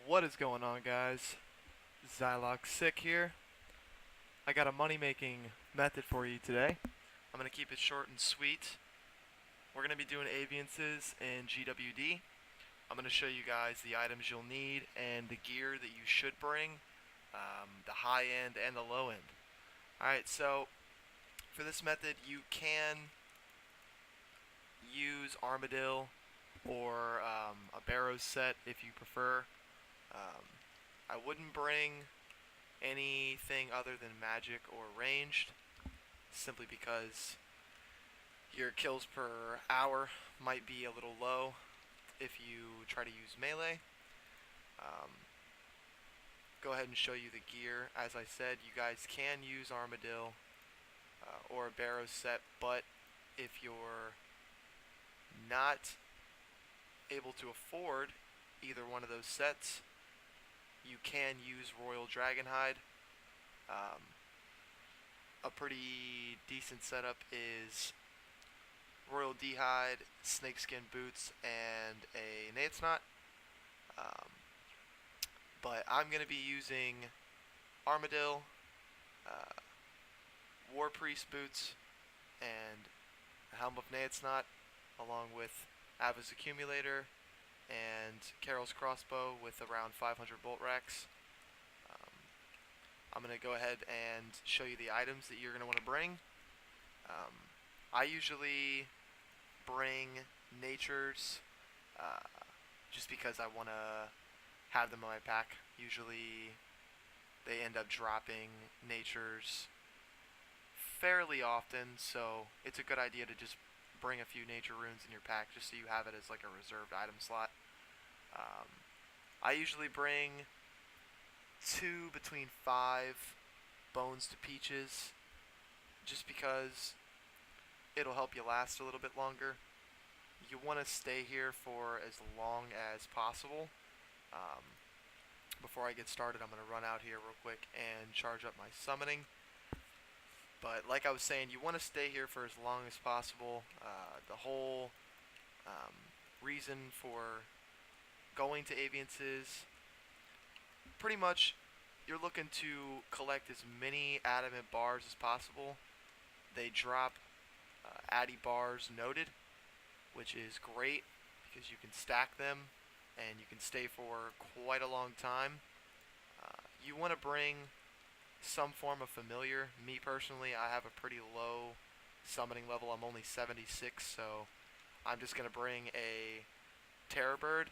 What is going on, guys? Zylox Sick here. I got a money making method for you today. I'm going to keep it short and sweet. We're going to be doing aviances in GWD. I'm going to show you guys the items you'll need and the gear that you should bring, the high end and the low end. Alright, so for this method, you can use Armadillo or a Barrows set if you prefer. Um, I wouldn't bring anything other than magic or ranged, simply because your kills per hour might be a little low if you try to use melee. Um, go ahead and show you the gear. As I said, you guys can use Armadillo or a Barrows set, but if you're not able to afford either one of those sets, you can use Royal Dragonhide. A pretty decent setup is Royal D-Hide, snakeskin boots, and a Nate's Knot. But I'm going to be using Armadillo, War Priest boots, and a Helm of Nate's Knot, along with Ava's Accumulator and Carol's Crossbow with around 500 bolt racks. I'm going to go ahead and show you the items that you're going to want to bring. I usually bring natures just because I want to have them in my pack. Usually they end up dropping natures fairly often, so it's a good idea to just bring a few nature runes in your pack just so you have it as like a reserved item slot. I usually bring 2 between 5 bones to peaches just because it'll help you last a little bit longer. You want to stay here for as long as possible. Before I get started, I'm going to run out here real quick and charge up my summoning. But like I was saying, you want to stay here for as long as possible. The whole reason for going to aviances, pretty much you're looking to collect as many adamant bars as possible. They drop addy bars noted, which is great because you can stack them and you can stay for quite a long time. You want to bring some form of familiar. Me personally, I have a pretty low summoning level. I'm only 76, so I'm just going to bring a Terror Bird.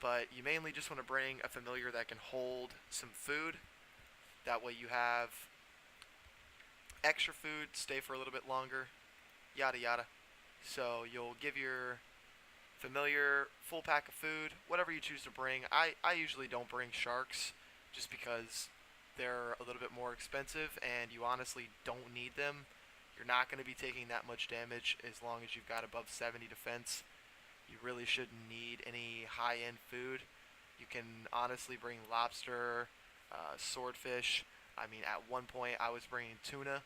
But you mainly just want to bring a familiar that can hold some food. That way you have extra food, stay for a little bit longer, yada yada. So you'll give your familiar full pack of food, whatever you choose to bring. I usually don't bring sharks just because they're a little bit more expensive and you honestly don't need them. You're not going to be taking that much damage as long as you've got above 70 defense. You really shouldn't need any high-end food. You can honestly bring lobster, swordfish. I mean, at one point I was bringing tuna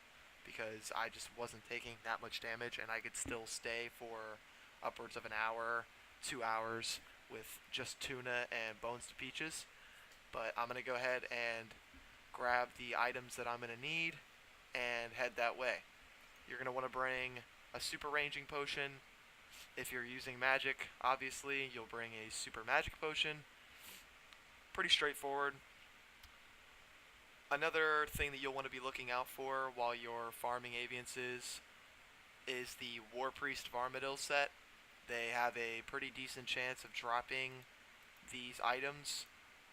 because I just wasn't taking that much damage and I could still stay for upwards of an hour, 2 hours with just tuna and bones to peaches. But I'm going to go ahead and grab the items that I'm going to need and head that way. You're going to want to bring a super ranging potion. If you're using magic, obviously, you'll bring a super magic potion. Pretty straightforward. Another thing that you'll want to be looking out for while you're farming aviances is the War Priest Armadillo set. They have a pretty decent chance of dropping these items.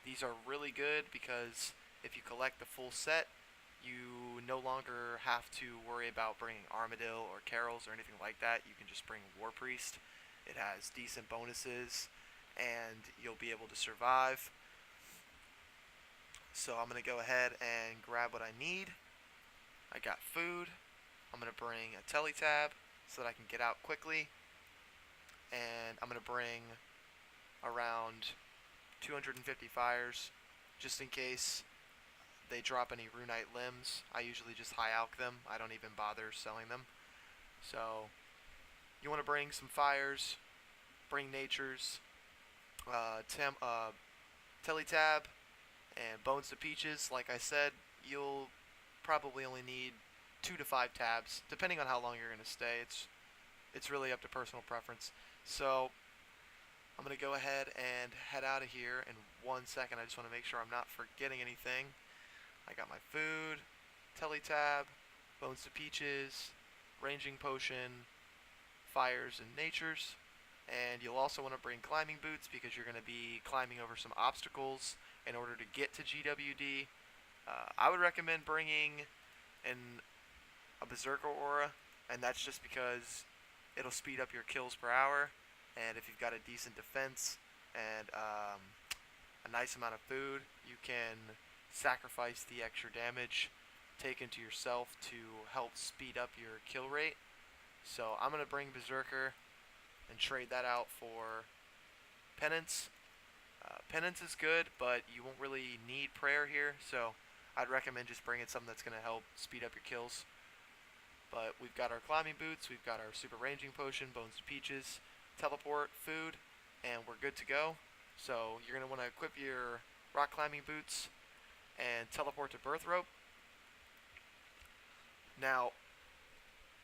These are really good because if you collect the full set, you no longer have to worry about bringing Armadillo or Carols or anything like that. You can just bring War Priest. It has decent bonuses and you'll be able to survive. So I'm going to go ahead and grab what I need. I got food. I'm going to bring a teletab so that I can get out quickly. And I'm going to bring around 250 fires just in case they drop any runite limbs. I usually just high alch them. I don't even bother selling them. So you want to bring some fires, bring natures, Teletab, and Bones to Peaches. Like I said, you'll probably only need 2 to 5 tabs, depending on how long you're going to stay. It's really up to personal preference. So I'm going to go ahead and head out of here in 1 second. I just want to make sure I'm not forgetting anything. I got my food, Teletab, Bones to Peaches, Ranging Potion, Fires and Natures. And you'll also want to bring climbing boots because you're going to be climbing over some obstacles in order to get to GWD. I would recommend bringing a Berserker Aura, and that's just because it'll speed up your kills per hour. And if you've got a decent defense and a nice amount of food, you can sacrifice the extra damage taken to yourself to help speed up your kill rate. So I'm going to bring Berserker and trade that out for Penance. Penance is good, but you won't really need Prayer here, so I'd recommend just bringing something that's going to help speed up your kills. But we've got our climbing boots, we've got our super ranging potion, Bones to Peaches, teleport, food, and we're good to go. So you're going to want to equip your rock climbing boots and teleport to Birth Rope. Now,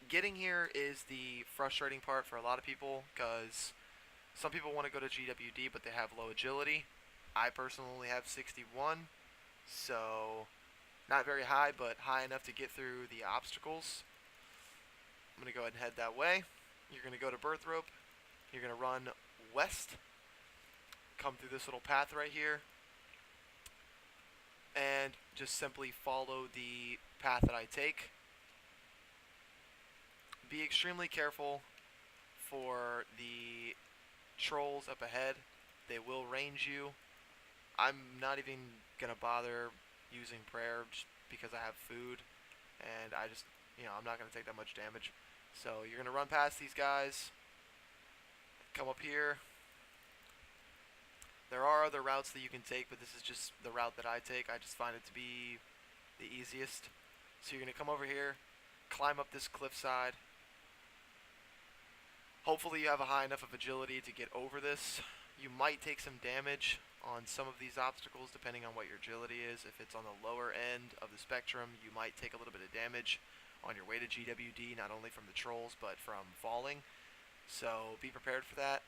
getting here is the frustrating part for a lot of people because some people want to go to GWD but they have low agility. I personally only have 61, so not very high, but high enough to get through the obstacles. I'm going to go ahead and head that way. You're going to go to Birth Rope. You're going to run west, come through this little path right here, and just simply follow the path that I take. Be extremely careful for the trolls up ahead. They will range you. I'm not even going to bother using prayer just because I have food, and I'm not going to take that much damage. So you're going to run past these guys, come up here. There are other routes that you can take, but this is just the route that I take. I just find it to be the easiest. So you're going to come over here, climb up this cliffside. Hopefully you have a high enough of agility to get over this. You might take some damage on some of these obstacles depending on what your agility is. If it's on the lower end of the spectrum, you might take a little bit of damage on your way to GWD, not only from the trolls, but from falling. So be prepared for that.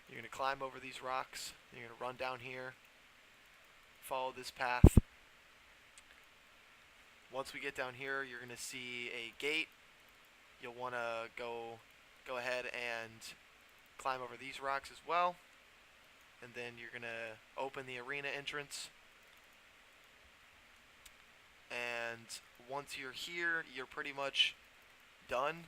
You're going to climb over these rocks. You're going to run down here. Follow this path. Once we get down here, you're going to see a gate. You'll want to go ahead and climb over these rocks as well. And then you're going to open the arena entrance. And once you're here, you're pretty much done.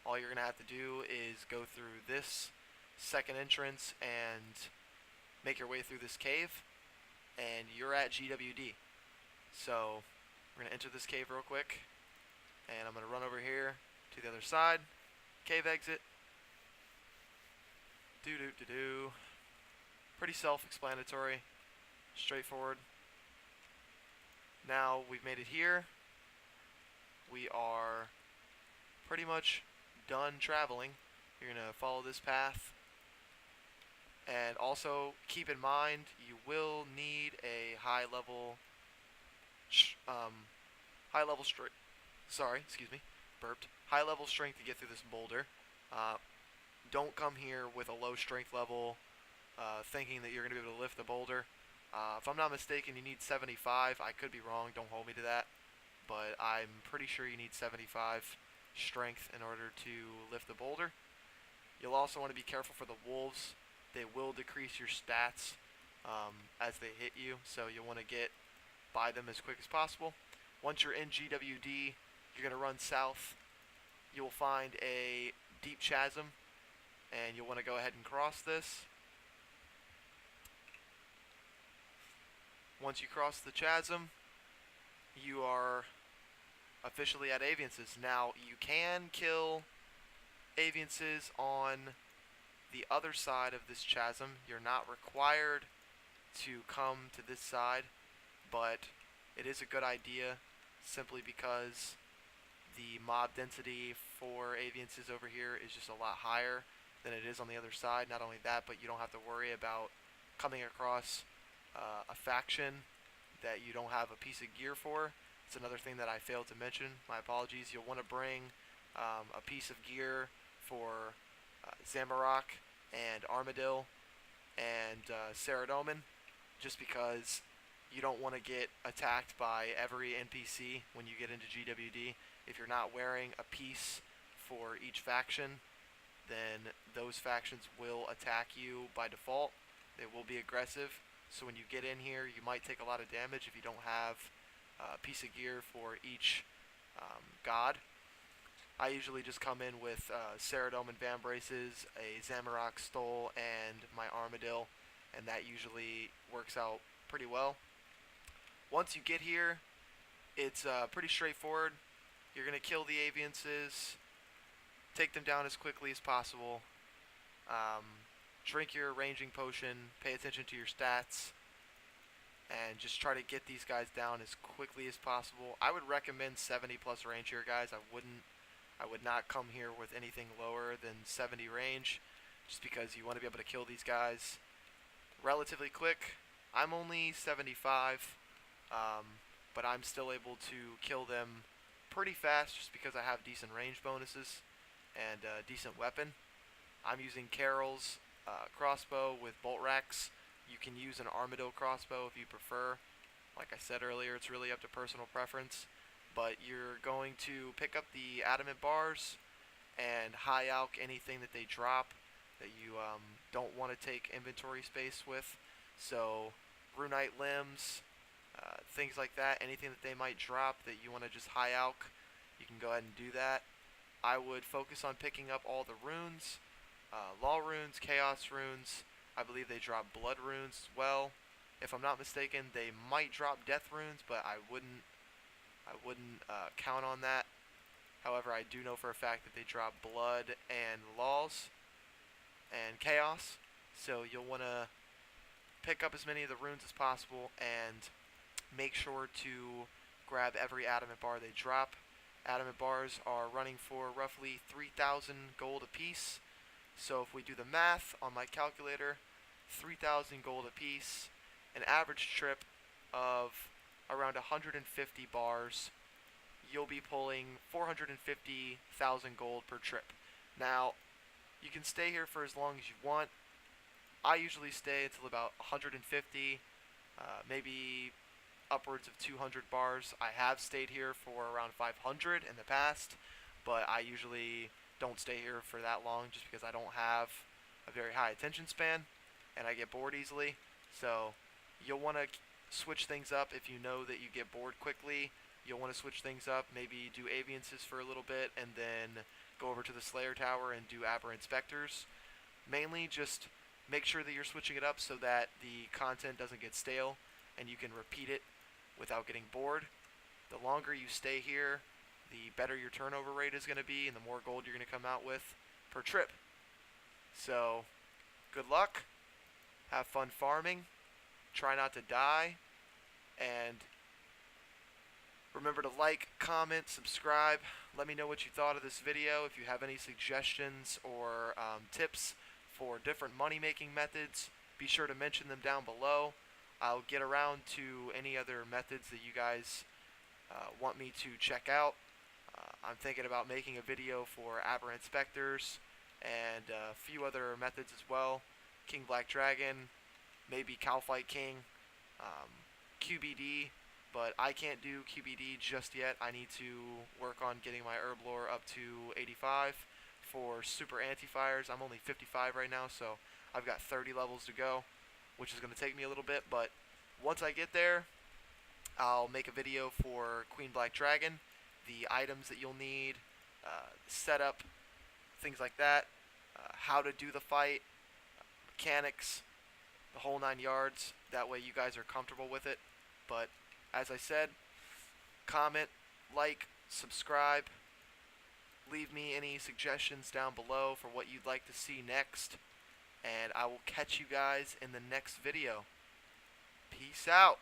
All you're going to have to do is go through this second entrance and make your way through this cave, and you're at GWD. So we're going to enter this cave real quick, and I'm going to run over here to the other side. Cave exit. Do. Pretty self-explanatory. Straightforward. Now we've made it here. We are pretty much done traveling. You're going to follow this path. And also keep in mind you will need a high level strength. Sorry, excuse me. Burped. High level strength to get through this boulder. Don't come here with a low strength level thinking that you're going to be able to lift the boulder. If I'm not mistaken, you need 75. I could be wrong. Don't hold me to that. But I'm pretty sure you need 75 strength in order to lift the boulder. You'll also want to be careful for the wolves. They will decrease your stats as they hit you, so you'll want to get by them as quick as possible. Once you're in GWD, you're going to run south. You will find a deep chasm, and you'll want to go ahead and cross this. Once you cross the chasm, you are officially at Aviances. Now, you can kill Aviances on the other side of this chasm. You're not required to come to this side, but it is a good idea simply because the mob density for Aviances over here is just a lot higher than it is on the other side. Not only that, but you don't have to worry about coming across a faction that you don't have a piece of gear for. It's another thing that I failed to mention. My apologies. You'll want to bring a piece of gear for Zamorak and Armadil and Saradomin, just because you don't want to get attacked by every NPC when you get into GWD. If you're not wearing a piece for each faction, then those factions will attack you by default. They will be aggressive. So when you get in here, you might take a lot of damage if you don't have a piece of gear for each god. I usually just come in with Saradomin Van Braces, a Zamorak Stole, and my Armadil, and that usually works out pretty well. Once you get here, it's pretty straightforward. You're going to kill the Aviances, take them down as quickly as possible, drink your ranging potion, pay attention to your stats, and just try to get these guys down as quickly as possible. I would recommend 70 plus range here, guys. I would not come here with anything lower than 70 range, just because you want to be able to kill these guys relatively quick. I'm only 75, but I'm still able to kill them pretty fast just because I have decent range bonuses and a decent weapon. I'm using Carol's crossbow with bolt racks. You can use an Armadil crossbow if you prefer. Like I said earlier, it's really up to personal preference. But you're going to pick up the adamant bars and high alch anything that they drop that you don't want to take inventory space with. So runite limbs, things like that, anything that they might drop that you want to just high alch, you can go ahead and do that. I would focus on picking up all the runes, law runes, chaos runes. I believe they drop blood runes as well. If I'm not mistaken, they might drop death runes, but I wouldn't count on that. However, I do know for a fact that they drop blood and laws and chaos, so you'll want to pick up as many of the runes as possible and make sure to grab every adamant bar they drop. Adamant bars are running for roughly 3,000 gold apiece. So if we do the math on my calculator, 3,000 gold apiece, an average trip of around 150 bars, you'll be pulling 450,000 gold per trip. Now, you can stay here for as long as you want. I usually stay until about 150, maybe upwards of 200 bars. I have stayed here for around 500 in the past, but I usually don't stay here for that long just because I don't have a very high attention span and I get bored easily. So you'll want to switch things up if you know that you get bored quickly. You'll want to switch things up, maybe do Aviances for a little bit and then go over to the Slayer Tower and do Aberrant Specters. Mainly just make sure that you're switching it up so that the content doesn't get stale and you can repeat it without getting bored. The longer you stay here, the better your turnover rate is going to be and the more gold you're going to come out with per trip. So, good luck. Have fun farming. Try not to die. And remember to like, comment, subscribe. Let me know what you thought of this video. If you have any suggestions or tips for different money making methods, be sure to mention them down below. I'll get around to any other methods that you guys want me to check out. I'm thinking about making a video for Aberrant Specters and a few other methods as well. King Black Dragon, maybe Cowfight King, QBD, but I can't do QBD just yet. I need to work on getting my herb lore up to 85 for super anti-fires. I'm only 55 right now, so I've got 30 levels to go, which is going to take me a little bit, but once I get there, I'll make a video for Queen Black Dragon, the items that you'll need, setup, things like that, how to do the fight, mechanics, the whole 9 yards. That way you guys are comfortable with it. But as I said, comment, like, subscribe, leave me any suggestions down below for what you'd like to see next, and I will catch you guys in the next video. Peace out.